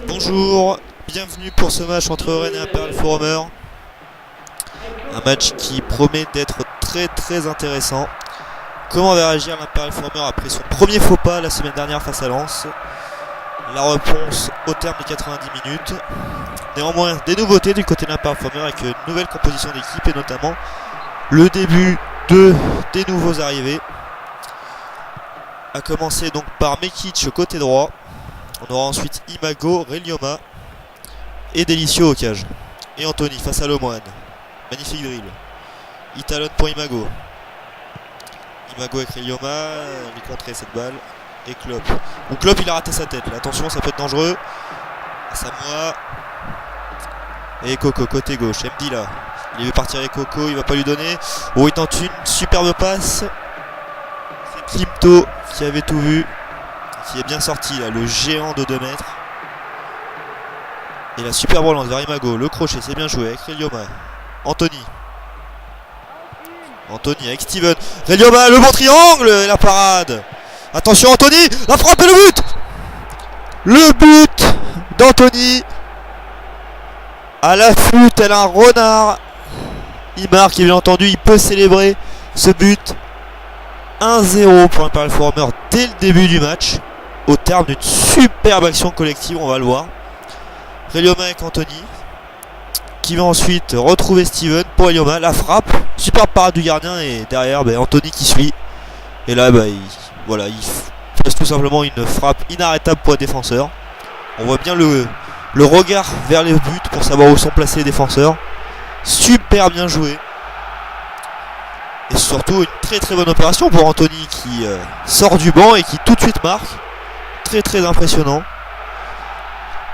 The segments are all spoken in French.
Bonjour, bienvenue pour ce match entre Rennes et Imperial Forumer. Un match qui promet d'être très intéressant. Comment va réagir l'Imperial Forumer après son premier faux pas la semaine dernière face à Lens? La réponse au terme des 90 minutes. Néanmoins, des nouveautés du côté de l'Imperial Forumer avec une nouvelle composition d'équipe et notamment le début des nouveaux arrivés. A commencer donc par Mekic côté droit. On aura ensuite Imago, Relioma et Delicio au cage. Et Anthony face à Lemoine. Magnifique drill. Italon pour Imago. Imago avec Relioma. Il est contré cette balle. Et Klopp. Ou Klopp il a raté sa tête. Là. Attention, ça peut être dangereux. Samoa. Et Coco côté gauche. MD là. Il veut partir avec Coco. Il va pas lui donner. Oh, il tente une superbe passe. C'est Klimto qui avait tout vu. Qui est bien sorti là, le géant de 2 mètres. Et la super relance vers Imago, le crochet, c'est bien joué avec Relioma. Anthony avec Steven. Relioma, le bon triangle et la parade. Attention Anthony, la frappe et le but. Le but d'Anthony. À l'affût, tel un renard. Il marque, et bien entendu, il peut célébrer ce but. 1-0 pour l'Imperial Forumer dès le début du match. Au terme d'une superbe action collective, on va le voir. Relioma avec Anthony, qui va ensuite retrouver Steven pour Relioma. La frappe, superbe parade du gardien et derrière Anthony qui suit. Et là il fait tout simplement une frappe inarrêtable pour les défenseurs. On voit bien le regard vers les buts pour savoir où sont placés les défenseurs. Super bien joué. Et surtout une très bonne opération pour Anthony qui sort du banc et qui tout de suite marque. Très impressionnant.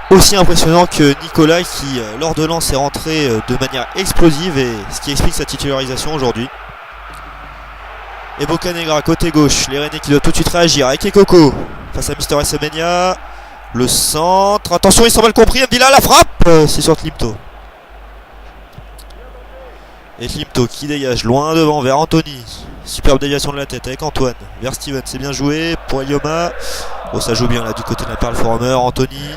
Aussi impressionnant que Nicolas qui lors de Lens est rentré de manière explosive, et ce qui explique sa titularisation aujourd'hui. Et Bocanegra côté gauche, les Rennais qui doivent tout de suite réagir avec Ekoko face à Mister Semenya. Le centre, attention, ils sont mal compris. Mdila, la frappe, c'est sur Klimto. Et Klimto qui dégage loin devant vers Anthony. Superbe déviation de la tête avec Antoine vers Steven, c'est bien joué pour Relioma. Oh, ça joue bien là du côté de l'Imperial Forumer. Anthony,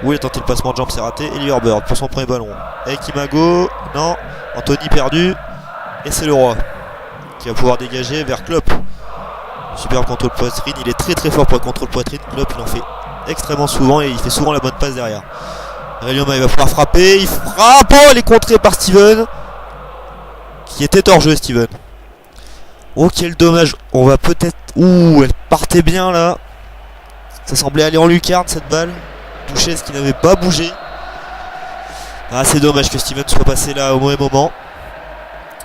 où il a tenté le passement de jambe, c'est raté. Et Lierbird pour son premier ballon avec Imago, non, Anthony perdu. Et c'est le roi qui va pouvoir dégager vers Klopp. Superbe contrôle poitrine, il est très fort pour le contrôle poitrine. Klopp il en fait extrêmement souvent et il fait souvent la bonne passe derrière. Relioma il va pouvoir frapper, il frappe, oh, il est contré par Steven qui était hors jeu. Steven, oh quel dommage. On va peut-être, ouh, elle partait bien là. Ça semblait aller en lucarne cette balle. Touché ce qui n'avait pas bougé. Ah, c'est dommage que Steven soit passé là au mauvais moment.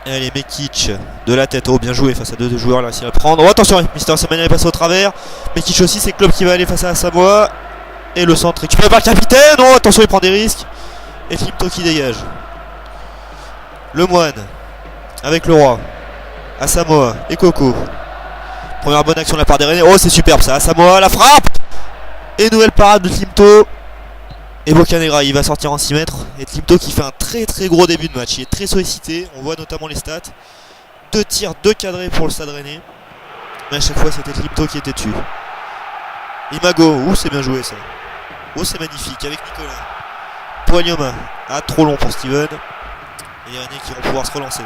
Et allez, Mekic de la tête. Oh, bien joué face à 2 joueurs. Il a réussi à le prendre. Oh, attention, Mister Semenya est passé au travers. Mekic aussi, c'est Klopp qui va aller face à Samoa. Et le centre récupéré par le capitaine. Oh, attention, il prend des risques. Et Klimto qui dégage. Lemoine avec le roi. Asamoah et Coco. Première bonne action de la part des Rennais. Oh, c'est superbe ça. Asamoah, la frappe. Et nouvelle parade de Klimto. Et Bocanegra, il va sortir en 6 mètres. Et Klimto qui fait un très gros début de match. Il est très sollicité. On voit notamment les stats. 2 tirs, 2 cadrés pour le Stade Rennais. Mais à chaque fois, c'était Klimto qui était dessus. Imago. Ouh, c'est bien joué ça. Oh, c'est magnifique. Avec Nicolas. Pour Relioma. Ah, trop long pour Steven. Et les Rennais qui vont pouvoir se relancer.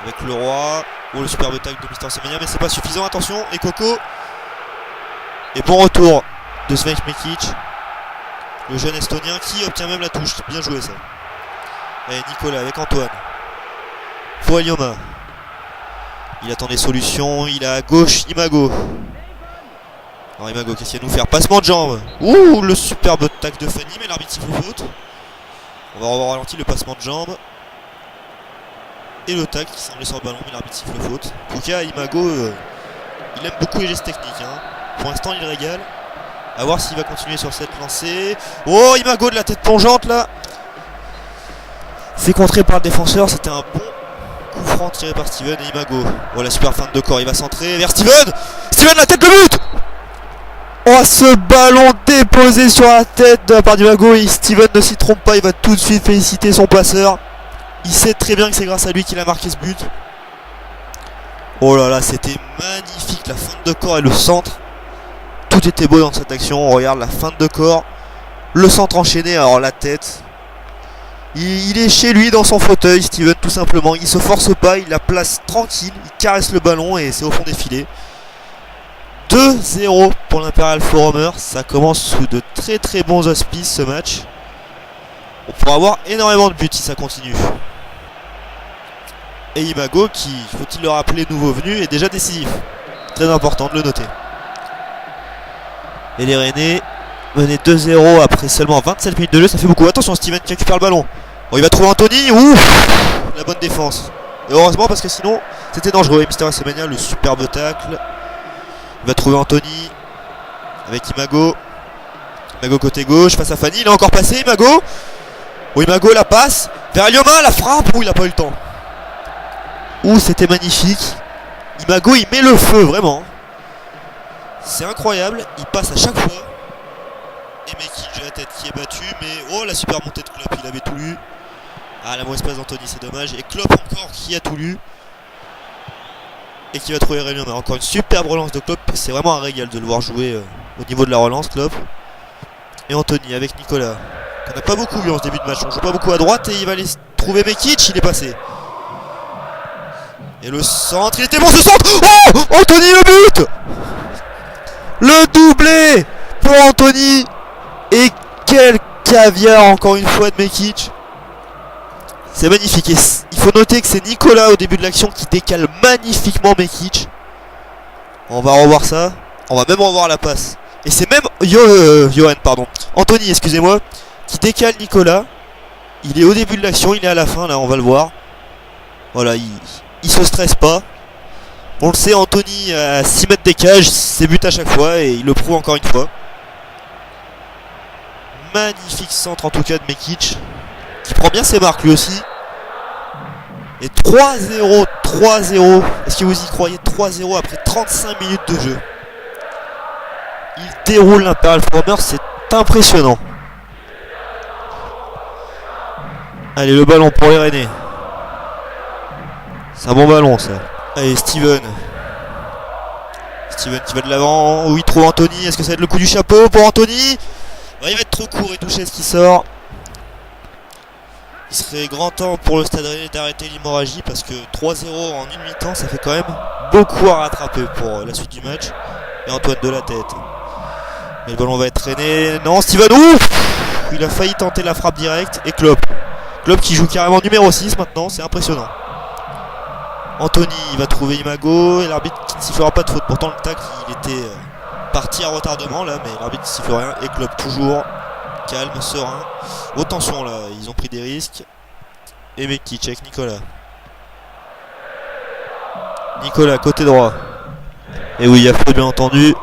Avec le roi. Oh, le superbe tacle de Mister Semenya. Mais c'est pas suffisant. Attention. Et Coco. Et bon retour de Sven Mekic, le jeune estonien qui obtient même la touche. Bien joué ça. Et Nicolas avec Antoine. Pour Relioma. Il attend des solutions. Il a à gauche Imago. Alors Imago, qu'est-ce qu'il va nous faire? Passement de jambe. Ouh, le superbe tacle de Fanny, mais l'arbitre siffle faute. On va revoir ralenti le passement de jambe. Et le tacle qui semblait sur le ballon, mais l'arbitre siffle faute. En tout cas, Imago, il aime beaucoup les gestes techniques. Pour l'instant, il régale. A voir s'il va continuer sur cette lancée. Oh, Imago de la tête plongeante là. C'est contré par le défenseur. C'était un bon coup franc tiré par Steven et Imago. Oh, la super feinte de corps. Il va centrer vers Steven. Steven, la tête, le but. Oh, ce ballon déposé sur la tête de la part d'Imago. Et Steven ne s'y trompe pas. Il va tout de suite féliciter son passeur. Il sait très bien que c'est grâce à lui qu'il a marqué ce but. Oh là là, c'était magnifique. La feinte de corps et le centre. tout était beau dans cette action. On regarde la feinte de corps, le centre enchaîné, alors la tête. Il est chez lui dans son fauteuil, Steven, tout simplement. Il se force pas, il la place tranquille, il caresse le ballon et c'est au fond des filets. 2-0 pour l'Imperial Forumer. Ça commence sous de très très bons auspices ce match. On pourra avoir énormément de buts si ça continue. Et Imago, qui, faut-il le rappeler, nouveau venu, est déjà décisif. Très important de le noter. Et les Rennais menés 2-0 après seulement 27 minutes de jeu, ça fait beaucoup. Attention, Steven qui récupère le ballon. Bon, il va trouver Anthony. Ouf, la bonne défense. Et heureusement parce que sinon c'était dangereux. Et Mister Semenya, le superbe tacle. Il va trouver Anthony avec Imago. Imago côté gauche face à Fanny. Il a encore passé Imago. Oh, Imago la passe vers Lioma, la frappe. Ouh, il n'a pas eu le temps. Ouh, c'était magnifique. Imago il met le feu vraiment. C'est incroyable. Il passe à chaque fois. Et Mekic de la tête qui est battu. Mais oh, la super montée de Klopp, il avait tout lu. Ah, la mauvaise passe d'Anthony, c'est dommage. Et Klopp encore qui a tout lu. Et qui va trouver Réunion. Mais encore une superbe relance de Klopp. C'est vraiment un régal de le voir jouer au niveau de la relance, Klopp. Et Anthony avec Nicolas. On n'a pas beaucoup vu en ce début de match. On joue pas beaucoup à droite et il va aller trouver Mekic. Il est passé. Et le centre, il était bon ce centre. Oh, Anthony le but. Le doublé pour Anthony. Et quel caviar encore une fois de Mekic. C'est magnifique. Et il faut noter que c'est Nicolas au début de l'action qui décale magnifiquement Mekic. On va revoir ça. On va même revoir la passe. Et c'est même Johan, pardon. Anthony, excusez-moi, qui décale Nicolas. Il est au début de l'action, il est à la fin, là on va le voir. Voilà, il se stresse pas. On le sait, Anthony à 6 mètres des cages, c'est but à chaque fois et il le prouve encore une fois. Magnifique centre en tout cas de Mekic, qui prend bien ses marques lui aussi. Et 3-0, 3-0. Est-ce que vous y croyez? 3-0 après 35 minutes de jeu. Il déroule l'Imperial Forumer, c'est impressionnant. Allez, le ballon pour les Rennais. C'est un bon ballon ça. Allez, Steven. Steven qui va de l'avant. Oui, il trouve Anthony. Est-ce que ça va être le coup du chapeau pour Anthony? Il va être trop court et toucher ce qui sort. Il serait grand temps pour le Stade Rennais d'arrêter l'hémorragie parce que 3-0 en une mi-temps, ça fait quand même beaucoup à rattraper pour la suite du match. Et Antoine de la tête. Mais le ballon va être traîné. Non, Steven, ouf, il a failli tenter la frappe directe. Et Klopp. Klopp qui joue carrément numéro 6 maintenant, c'est impressionnant. Anthony il va trouver Imago et l'arbitre qui ne sifflera pas de faute. Pourtant le tacle il était parti à retardement là, mais l'arbitre ne siffle rien. Et Klopp toujours calme, serein. Oh, attention là, ils ont pris des risques. Et Mekic avec Nicolas. Nicolas côté droit. Et oui, il y a faute bien entendu.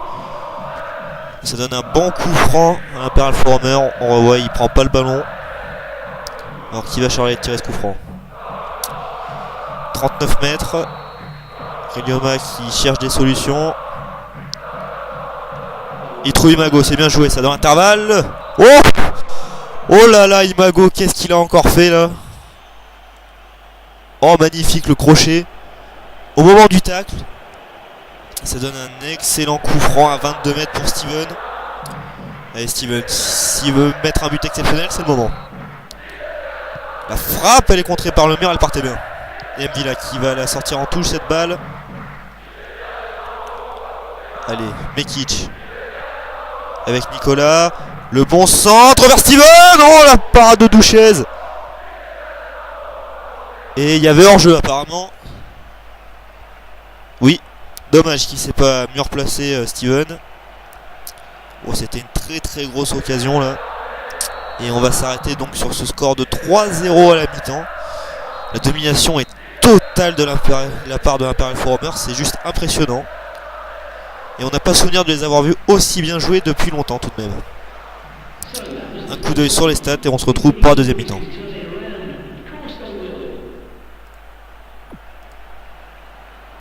Ça donne un bon coup franc à l'Imperial Forumer. On revoit, il prend pas le ballon. Alors qui va charger de tirer ce coup franc? 39 mètres. Rélioma qui cherche des solutions. Il trouve Imago, c'est bien joué ça dans l'intervalle. Oh, oh là là, Imago, qu'est-ce qu'il a encore fait là? Oh, magnifique le crochet. Au moment du tacle. Ça donne un excellent coup franc à 22 mètres pour Steven. Allez Steven, s'il veut mettre un but exceptionnel, c'est le moment. La frappe, elle est contrée par le mur, elle partait bien. Et Mvila qui va la sortir en touche cette balle. Allez, Mekic. Avec Nicolas. Le bon centre vers Steven. Oh, la parade de Douchez. Et il y avait hors-jeu apparemment. Oui. Dommage qu'il ne s'est pas mieux replacé Steven. Oh, c'était une très très grosse occasion là. Et on va s'arrêter donc sur ce score de 3-0 à la mi-temps. La domination est totale de la part de l'Imperial Forumer. C'est juste impressionnant. Et on n'a pas souvenir de les avoir vus aussi bien jouer depuis longtemps tout de même. Un coup d'œil sur les stats et on se retrouve pour la deuxième mi-temps.